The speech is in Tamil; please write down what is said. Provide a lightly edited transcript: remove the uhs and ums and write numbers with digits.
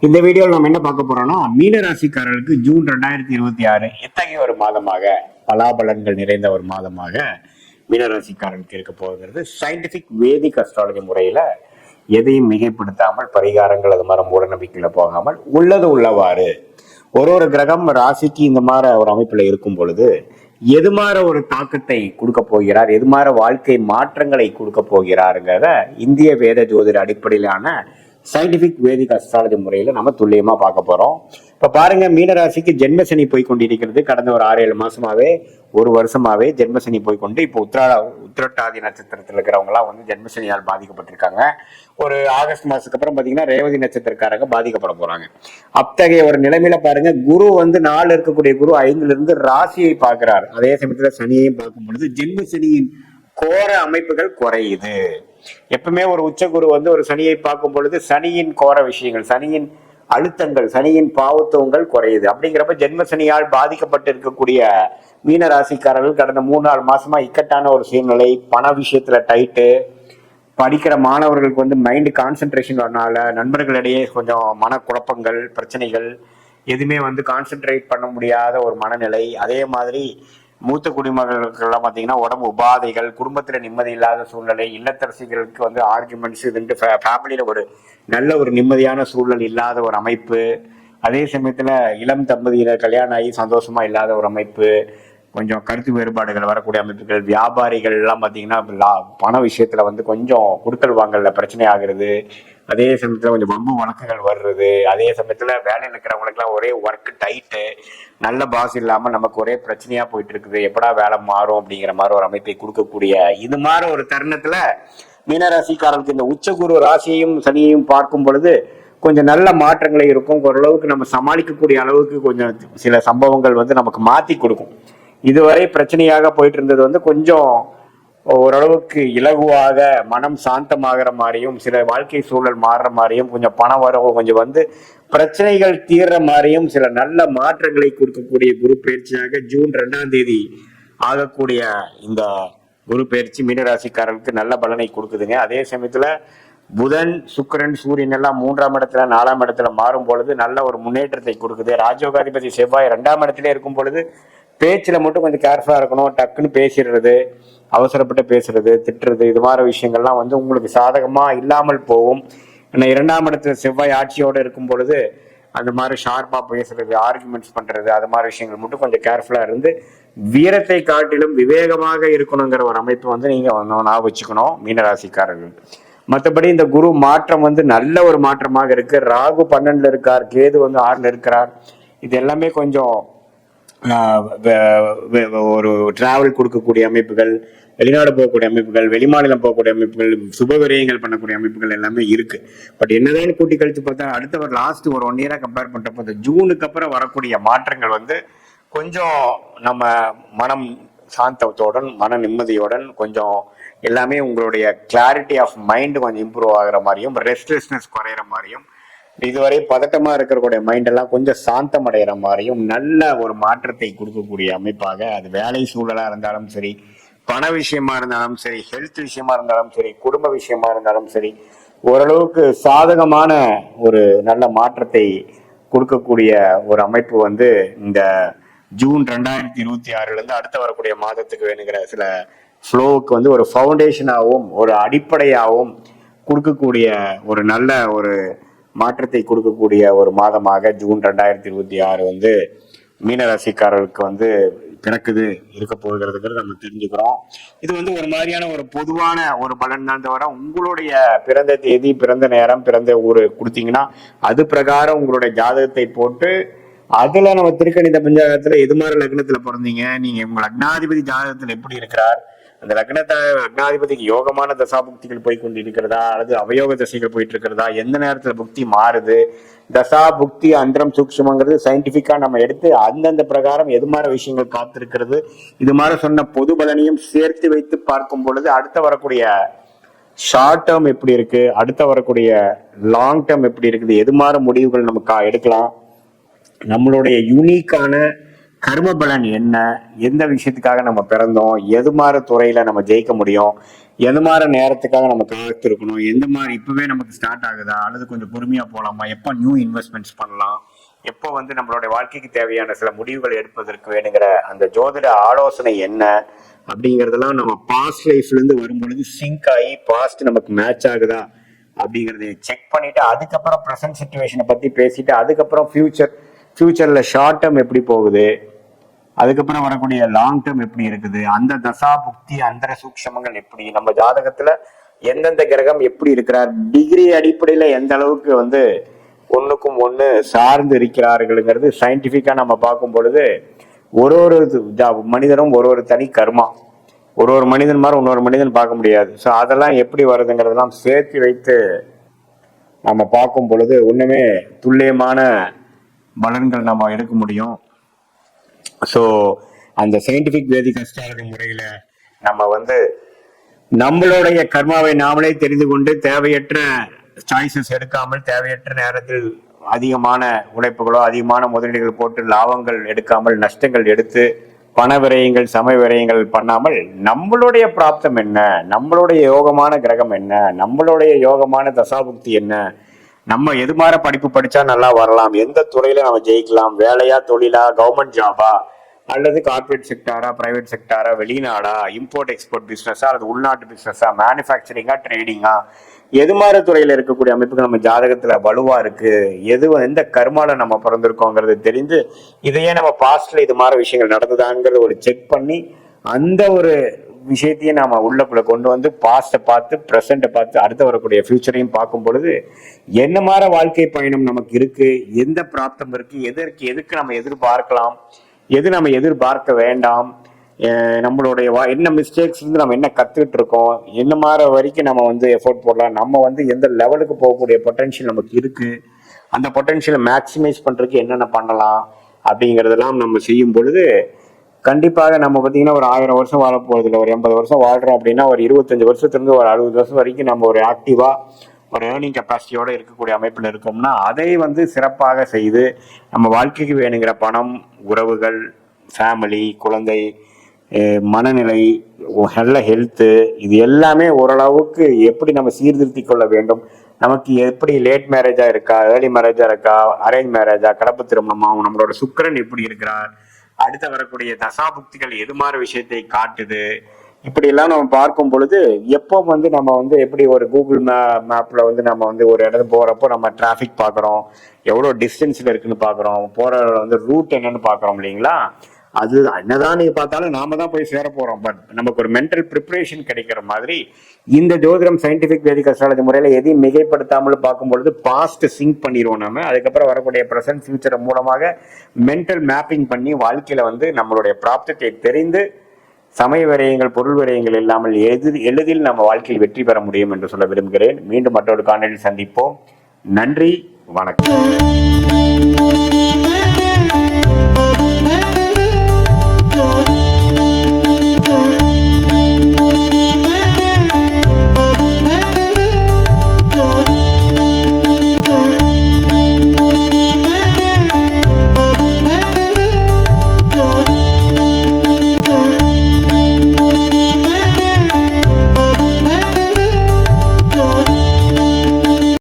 இந்த வீடியோவில் நம்ம என்ன பார்க்க போறோம்னா மீனராசிக்காரர்களுக்கு ஜூன் 2026 எத்தகைய ஒரு மாதமாக பலாபலன்கள் நிறைந்த ஒரு மாதமாக மீனராசிக்காரர்களுக்கு இருக்க போகிறது. சயின்டிபிக் வேதிக் அஸ்ட்ராலஜி முறையில எதையும் மிகைப்படுத்தாமல் பரிகாரங்கள் அது மாதிரி மூட நம்பிக்கையில போகாமல் உள்ளது உள்ளவாறு ஒரு கிரகம் ராசிக்கு இந்த மாதிரி ஒரு அமைப்புல இருக்கும் பொழுது எது மாதிரி ஒரு தாக்கத்தை கொடுக்க போகிறார், எது மாதிரி வாழ்க்கை மாற்றங்களை கொடுக்க போகிறாருங்கிறத இந்திய வேத ஜோதிட அடிப்படையிலான சயின்டிபிக் வேதிக் அஸ்ட்ராலஜி முறையில நம்ம துல்லியமா பார்க்க போறோம். இப்ப பாருங்க, மீனராசிக்கு ஜென்மசனி போய் கொண்டிருக்கிறது. கடந்த ஒரு 6-7 மாசமாவே, ஒரு வருஷமாவே ஜென்மசனி போய்கொண்டு இப்போ உத்திரட்டாதி நட்சத்திரத்தில் இருக்கிறவங்க எல்லாம் வந்து ஜென்மசனியால் பாதிக்கப்பட்டிருக்காங்க. ஒரு ஆகஸ்ட் மாசத்துக்கு அப்புறம் பாத்தீங்கன்னா ரேவதி நட்சத்திரக்காரங்க பாதிக்கப்பட போறாங்க. அத்தகைய ஒரு நிலைமையில பாருங்க, குரு வந்து 4 இருக்கக்கூடிய குரு 5ல இருந்து ராசியை பார்க்கிறார். அதே சமயத்துல சனியையும் பார்க்கும் பொழுது ஜென்மசனியின் கோர அமைப்புகள் குறையுது. எப்பவுமே ஒரு உச்ச குரு வந்து ஒரு சனியை பார்க்கும் பொழுது சனியின் கோர விஷயங்கள், சனியின் அழுத்தங்கள், சனியின் பாவத்துவங்கள் குறையுது. அப்படிங்கிறப்ப ஜென்ம சனியால் பாதிக்கப்பட்டு இருக்கக்கூடிய மீன ராசிக்காரர்கள் கடந்த 3-4 மாசமா இக்கட்டான ஒரு சூழ்நிலை, பண விஷயத்துல டைட்டு, படிக்கிற மாணவர்களுக்கு வந்து மைண்ட் கான்சென்ட்ரேஷன் வரனால நண்பர்களிடையே கொஞ்சம் மனக்குழப்பங்கள், பிரச்சனைகள், எதுவுமே வந்து கான்சென்ட்ரேட் பண்ண முடியாத ஒரு மனநிலை. அதே மாதிரி மூத்த குடிமகளுக்கெல்லாம் பார்த்தீங்கன்னா உடம்பு உபாதைகள், குடும்பத்தில் நிம்மதி இல்லாத சூழ்நிலை, இல்லத்தரசிகளுக்கு வந்து ஆர்குமெண்ட்ஸ், இதுன்ட்டு ஃபேமிலியில் ஒரு நல்ல ஒரு நிம்மதியான சூழல் இல்லாத ஒரு அமைப்பு. அதே சமயத்தில் இளம் தம்பதியினர் கல்யாணம் ஆகி சந்தோஷமா இல்லாத ஒரு அமைப்பு, கொஞ்சம் கருத்து வேறுபாடுகள் வரக்கூடிய அமைப்புகள். வியாபாரிகள் எல்லாம் பார்த்தீங்கன்னா பண விஷயத்துல வந்து கொஞ்சம் கொடுக்கல் வாங்கல பிரச்சனை ஆகுறது. அதே சமயத்துல கொஞ்சம் வம்பு வழக்குகள் வர்றது. அதே சமயத்துல வேலையில் இருக்கிறவங்களுக்குலாம் ஒரே ஒர்க் டைட்டு, நல்ல பாஸ் இல்லாம நமக்கு ஒரே பிரச்சனையா போயிட்டு இருக்குது, எப்படா வேலை மாறும் அப்படிங்கிற மாதிரி ஒரு அமைப்பை கொடுக்கக்கூடிய இது மாதிரி ஒரு தருணத்துல மீனராசிக்காரர்களுக்கு இந்த உச்சகுரு ராசியையும் சனியையும் பார்க்கும் பொழுது கொஞ்சம் நல்ல மாற்றங்களை இருக்கும். ஓரளவுக்கு நம்ம சமாளிக்கக்கூடிய அளவுக்கு கொஞ்சம் சில சம்பவங்கள் வந்து நமக்கு மாத்தி கொடுக்கும். இதுவரை பிரச்சனையாக போயிட்டு இருந்தது வந்து கொஞ்சம் ஓரளவுக்கு இலகுவாக, மனம் சாந்தமாகிற மாதிரியும், சில வாழ்க்கை சூழல் மாறுற மாதிரியும், கொஞ்சம் பணம் வரவு கொஞ்சம் வந்து பிரச்சனைகள் தீர்ற மாதிரியும் சில நல்ல மாற்றங்களை கொடுக்கக்கூடிய குரு பயிற்சியாக ஜூன் 2 ஆகக்கூடிய இந்த குரு பயிற்சி மீனராசிக்காரர்களுக்கு நல்ல பலனை கொடுக்குதுங்க. அதே சமயத்துல புதன், சுக்கிரன், சூரியன் எல்லாம் 3ஆம் இடத்துல 4ஆம் இடத்துல மாறும் பொழுது நல்ல ஒரு முன்னேற்றத்தை கொடுக்குது. ராஜயோகாதிபதி செவ்வாய் 2ஆம் இடத்துல இருக்கும் பொழுது பேச்சுல மட்டும் கொஞ்சம் கேர்ஃபுல்லா இருக்கணும். டக்குன்னு பேசிடுறது, அவசரப்பட்டு பேசுறது, திட்டுறது, இது மாதிரி விஷயங்கள்லாம் வந்து உங்களுக்கு சாதகமா இல்லாமல் போகும். ஏன்னா 2ஆம் இடத்துல செவ்வாய் ஆட்சியோட இருக்கும் பொழுது அந்த மாதிரி ஷார்ப்பா பேசுறது, ஆர்குமெண்ட்ஸ் பண்றது, அது மாதிரி விஷயங்கள் மட்டும் கொஞ்சம் கேர்ஃபுல்லா இருந்து வீரத்தை காட்டிலும் விவேகமாக இருக்கணுங்கிற ஒரு அமைப்பு வந்து நீங்க ஞாபகம் வச்சுக்கணும் மீனராசிக்காரர்கள். மற்றபடி இந்த குரு மாற்றம் வந்து நல்ல ஒரு மாற்றமாக இருக்கு. ராகு 12ல இருக்கார், கேது வந்து 6ல இருக்கிறார். இது எல்லாமே கொஞ்சம் ஒரு டிராவல் கொடுக்கக்கூடிய அமைப்புகள், வெளிநாடு போகக்கூடிய அமைப்புகள், வெளிமாநிலம் போகக்கூடிய அமைப்புகள், சுப விரயங்கள் பண்ணக்கூடிய அமைப்புகள் எல்லாமே இருக்கு. பட் என்னதான் கூட்டி கழிச்சு பார்த்தா அடுத்த ஒரு லாஸ்ட் ஒரு 1 இயரா கம்பேர் பண்றப்போ இந்த ஜூனுக்கு அப்புறம் வரக்கூடிய மாற்றங்கள் வந்து கொஞ்சம் நம்ம மனம் சாந்தத்துடன், மன நிம்மதியுடன், கொஞ்சம் எல்லாமே உங்களுடைய கிளாரிட்டி ஆஃப் மைண்ட் கொஞ்சம் இம்ப்ரூவ் ஆகுற மாதிரியும், ரெஸ்ட்லெஸ்னஸ் குறையிற மாதிரியும், இதுவரை பதட்டமா இருக்கிறக்கூடிய மைண்ட் எல்லாம் கொஞ்சம் சாந்தம் அடைகிற மாதிரியும் நல்ல ஒரு மாற்றத்தை கொடுக்கக்கூடிய அமைப்பாக, அது வேலை சூழலா இருந்தாலும் சரி, பண விஷயமா இருந்தாலும் சரி, ஹெல்த் விஷயமா இருந்தாலும் சரி, குடும்ப விஷயமா இருந்தாலும் சரி, ஓரளவுக்கு சாதகமான ஒரு நல்ல மாற்றத்தை கொடுக்கக்கூடிய ஒரு அமைப்பு வந்து இந்த ஜூன் 2026 இருந்து அடுத்த வரக்கூடிய மாதத்துக்கு வேணுங்கிற சில ஃப்ளோவுக்கு வந்து ஒரு ஃபவுண்டேஷனாகவும் ஒரு அடிப்படையாகவும் கொடுக்கக்கூடிய ஒரு நல்ல ஒரு மாற்றத்தை கொடுக்கக்கூடிய ஒரு மாதமாக ஜூன் 2026 வந்து மீனராசிக்காரர்களுக்கு வந்து பிறக்குது, இருக்க போகிறதுங்கிறது நம்ம தெரிஞ்சுக்கிறோம். இது வந்து ஒரு மாதிரியான ஒரு பொதுவான ஒரு பலன் தான் தவிர உங்களுடைய பிறந்த தேதி, பிறந்த நேரம், பிறந்த ஊர் கொடுத்தீங்கன்னா அது பிரகாரம் உங்களுடைய ஜாதகத்தை போட்டு அதுல நம்ம திருக்கணித பஞ்சாங்கத்துல எது மாதிரி லக்னத்துல பிறந்தீங்க, நீங்க உங்க லக்னாதிபதி ஜாதகத்துல எப்படி இருக்கிறார், அந்த லக்னாதிபதிக்கு யோகமான தசாபுக்திகள் போய் கொண்டு இருக்கிறதா அல்லது அவயோக தசைகள் போயிட்டு இருக்கிறதா, எந்த நேரத்துல புக்தி மாறுது, தசா புக்தி அந்தரம் சூக்ஷமங்கிறது சயின்டிபிக்கா நம்ம எடுத்து அந்தந்த பிரகாரம் எது மாதிரி விஷயங்கள் காத்திருக்கிறது, இது மாதிரி சொன்ன பொது பலனையும் சேர்த்து வைத்து பார்க்கும் பொழுது அடுத்த வரக்கூடிய ஷார்ட் டேர்ம் எப்படி இருக்கு, அடுத்த வரக்கூடிய லாங் டேர்ம் எப்படி இருக்குது, எது மாதிரி முடிவுகள் நமக்கு எடுக்கலாம், நம்மளுடைய யூனிக்கான கர்ம பலன் என்ன, எந்த விஷயத்துக்காக நம்ம பிறந்தோம், எது மாதிரி துறையில நம்ம ஜெயிக்க முடியும், எது மாதிரி நேரத்துக்காக நம்ம காத்திருக்கணும், எந்த மாதிரி இப்பவே நமக்கு ஸ்டார்ட் ஆகுதா அல்லது கொஞ்சம் பொறுமையா போலாமா, எப்போ நியூ இன்வெஸ்ட்மெண்ட்ஸ் பண்ணலாம், எப்போ வந்து நம்மளுடைய வாழ்க்கைக்கு தேவையான சில முடிவுகள் எடுப்பதற்கு வேணுங்கிற அந்த ஜோதிட ஆலோசனை என்ன அப்படிங்கறதெல்லாம் நம்ம பாஸ்ட் லைஃப்ல இருந்து வரும்பொழுது சிங்க் ஆகி பாஸ்ட் நமக்கு மேட்ச் ஆகுதா அப்படிங்கறத செக் பண்ணிட்டு அதுக்கப்புறம் ப்ரெசன்ட் சிச்சுவேஷனை பத்தி பேசிட்டு அதுக்கப்புறம் ஃபியூச்சர்ல ஷார்ட் டேர்ம் எப்படி போகுது, அதுக்கப்புறம் வரக்கூடிய லாங் டேர்ம் எப்படி இருக்குது, அந்த தசா புக்தி அந்தர சூக்ஷமங்கள் எப்படி, நம்ம ஜாதகத்துல எந்தெந்த கிரகம் எப்படி இருக்கிறார், டிகிரி அடிப்படையில எந்த அளவுக்கு வந்து ஒண்ணுக்கும் ஒண்ணு சார்ந்து இருக்கிறார்களுங்கிறது சயின்டிபிக்கா நம்ம பார்க்கும் பொழுது ஒரு மனிதனும் ஒரு தனி கர்மா, ஒரு மனிதன் மாதிரி இன்னொரு மனிதன் பார்க்க முடியாது. ஸோ அதெல்லாம் எப்படி வருதுங்கிறதெல்லாம் சேர்த்து வைத்து நம்ம பார்க்கும் பொழுது ஒண்ணுமே துல்லியமான பலன்கள் நம்ம எடுக்க முடியும். ஸோ அந்த சயின்டிபிக் வேதிக் அஸ்ட்ராலஜி முறையில நம்ம வந்து நம்மளுடைய கர்மாவை நாமளே தெரிந்து கொண்டு தேவையற்ற சாய்ஸஸ் எடுக்காமல் தேவையற்ற நேரத்தில் அதிகமான உழைப்புகளோ அதிகமான முதலீடுகள் போட்டு லாபங்கள் எடுக்காமல் நஷ்டங்கள் எடுத்து பண விரயங்கள் சமய விரயங்கள் பண்ணாமல் நம்மளுடைய பிராப்தம் என்ன, நம்மளுடைய யோகமான கிரகம் என்ன, நம்மளுடைய யோகமான தசாபுக்தி என்ன, நம்ம எது மாதிரி படிப்பு படிச்சா நல்லா வரலாம், எந்த துறையில நம்ம ஜெயிக்கலாம், வேலையா தொழிலா கவர்மெண்ட் ஜாபா அல்லது கார்பரேட் செக்டாரா பிரைவேட் செக்டாரா வெளிநாடா இம்போர்ட் எக்ஸ்போர்ட் பிசினஸா அல்லது உள்நாட்டு பிசினஸா மேனுஃபேக்சரிங்கா ட்ரேடிங்கா எது மாதிரி துறையில இருக்கக்கூடிய அமைப்புகள் நம்ம ஜாதகத்துல வலுவா இருக்கு, எந்த கர்மால நம்ம பிறந்திருக்கோங்கிறது தெரிஞ்சு இதையே நம்ம பாஸ்ட்ல இது மாதிரி விஷயங்கள் நடந்ததாங்கிறத ஒரு செக் பண்ணி அந்த ஒரு விஷயத்தையும் நாம உள்ளக்குள்ள கொண்டு வந்து பாஸ்ட பார்த்து பிரசண்ட பார்த்து அடுத்த வரக்கூடிய ஃபியூச்சரையும் பார்க்கும் பொழுது என்ன மாதிரி வாழ்க்கை பயணம் நமக்கு இருக்கு, எந்த பிராப்தம் இருக்கு, எதுக்கு நம்ம எதிர்பார்க்கலாம், எது நம்ம எதிர்பார்க்க வேண்டாம், நம்மளுடைய என்ன மிஸ்டேக்ஸ் இருந்து நம்ம என்ன கத்துக்கிட்டு இருக்கோம், என்ன மாதிரி வரைக்கும் நம்ம வந்து எஃபோர்ட் போடலாம், நம்ம வந்து எந்த லெவலுக்கு போகக்கூடிய பொட்டன்ஷியல் நமக்கு இருக்கு, அந்த பொட்டன்ஷியலை மேக்சிமைஸ் பண்றதுக்கு என்னென்ன பண்ணலாம் அப்படிங்கிறதெல்லாம் நம்ம செய்யும் பொழுது கண்டிப்பாக நம்ம பார்த்தீங்கன்னா ஒரு 1000 வருஷம் வாழ போறது இல்லை, ஒரு 80 வருஷம் வாழ்றோம் அப்படின்னா ஒரு 25 வருஷத்துலேருந்து ஒரு 60 வருஷம் வரைக்கும் நம்ம ஒரு ஆக்டிவா ஒரு ஏர்னிங் கெப்பாசிட்டியோட இருக்கக்கூடிய அமைப்பில் இருக்கோம்னா அதை வந்து சிறப்பாக செய்து நம்ம வாழ்க்கைக்கு வேணுங்கிற பணம், உறவுகள், ஃபேமிலி, குழந்தை, மனநிலை, நல்ல ஹெல்த்து, இது எல்லாமே ஓரளவுக்கு எப்படி நம்ம சீர்திருத்தி கொள்ள வேண்டும், நமக்கு எப்படி லேட் மேரேஜா இருக்கா, ஏர்லி மேரேஜா இருக்கா, அரேஞ்ச் மேரேஜா, கலப்பு திருமணமாகும், நம்மளோட சுக்கிரன் எப்படி இருக்கிறார், அடுத்த வரக்கூடிய தசாபுக்திகள் எது மாதிரி விஷயத்தை காட்டுது, இப்படி எல்லாம் நம்ம பார்க்கும் பொழுது எப்போ வந்து நம்ம வந்து எப்படி ஒரு கூகுள் மேப்ல வந்து நம்ம வந்து ஒரு இடத்துக்கு போறப்போ நம்ம டிராஃபிக் பார்க்குறோம், எவ்வளோ டிஸ்டன்ஸ்ல இருக்குன்னு பார்க்குறோம், போற வந்து ரூட் என்னன்னு பார்க்குறோம் இல்லைங்களா, அது என்னதான் நீங்க பார்த்தாலும் நாம தான் போய் சேர போறோம். பட் நமக்கு ஒரு மென்டல் ப்ரிப்பரேஷன் கிடைக்கிற மாதிரி இந்த ஜோதிடம் சயின்டிபிக் வேதிக் அஸ்ட்ராலஜி முறையில எதையும் மிகைப்படுத்தாமல் பார்க்கும்பொழுது பாஸ்ட் சிங்க் பண்ணிடுவோம் நம்ம. அதுக்கப்புறம் வரக்கூடிய ப்ரெசன்ட் ஃபியூச்சர் மூலமாக மென்டல் மேப்பிங் பண்ணி வாழ்க்கையில வந்து நம்மளுடைய பிராப்தத்தை தெரிந்து சமய விரயங்கள் பொருள் விரயங்கள் இல்லாமல் எளிதில் நம்ம வாழ்க்கையில் வெற்றி பெற முடியும் என்று சொல்ல விரும்புகிறேன். மீண்டும் மற்றொரு காணொலியில் சந்திப்போம். நன்றி, வணக்கம்.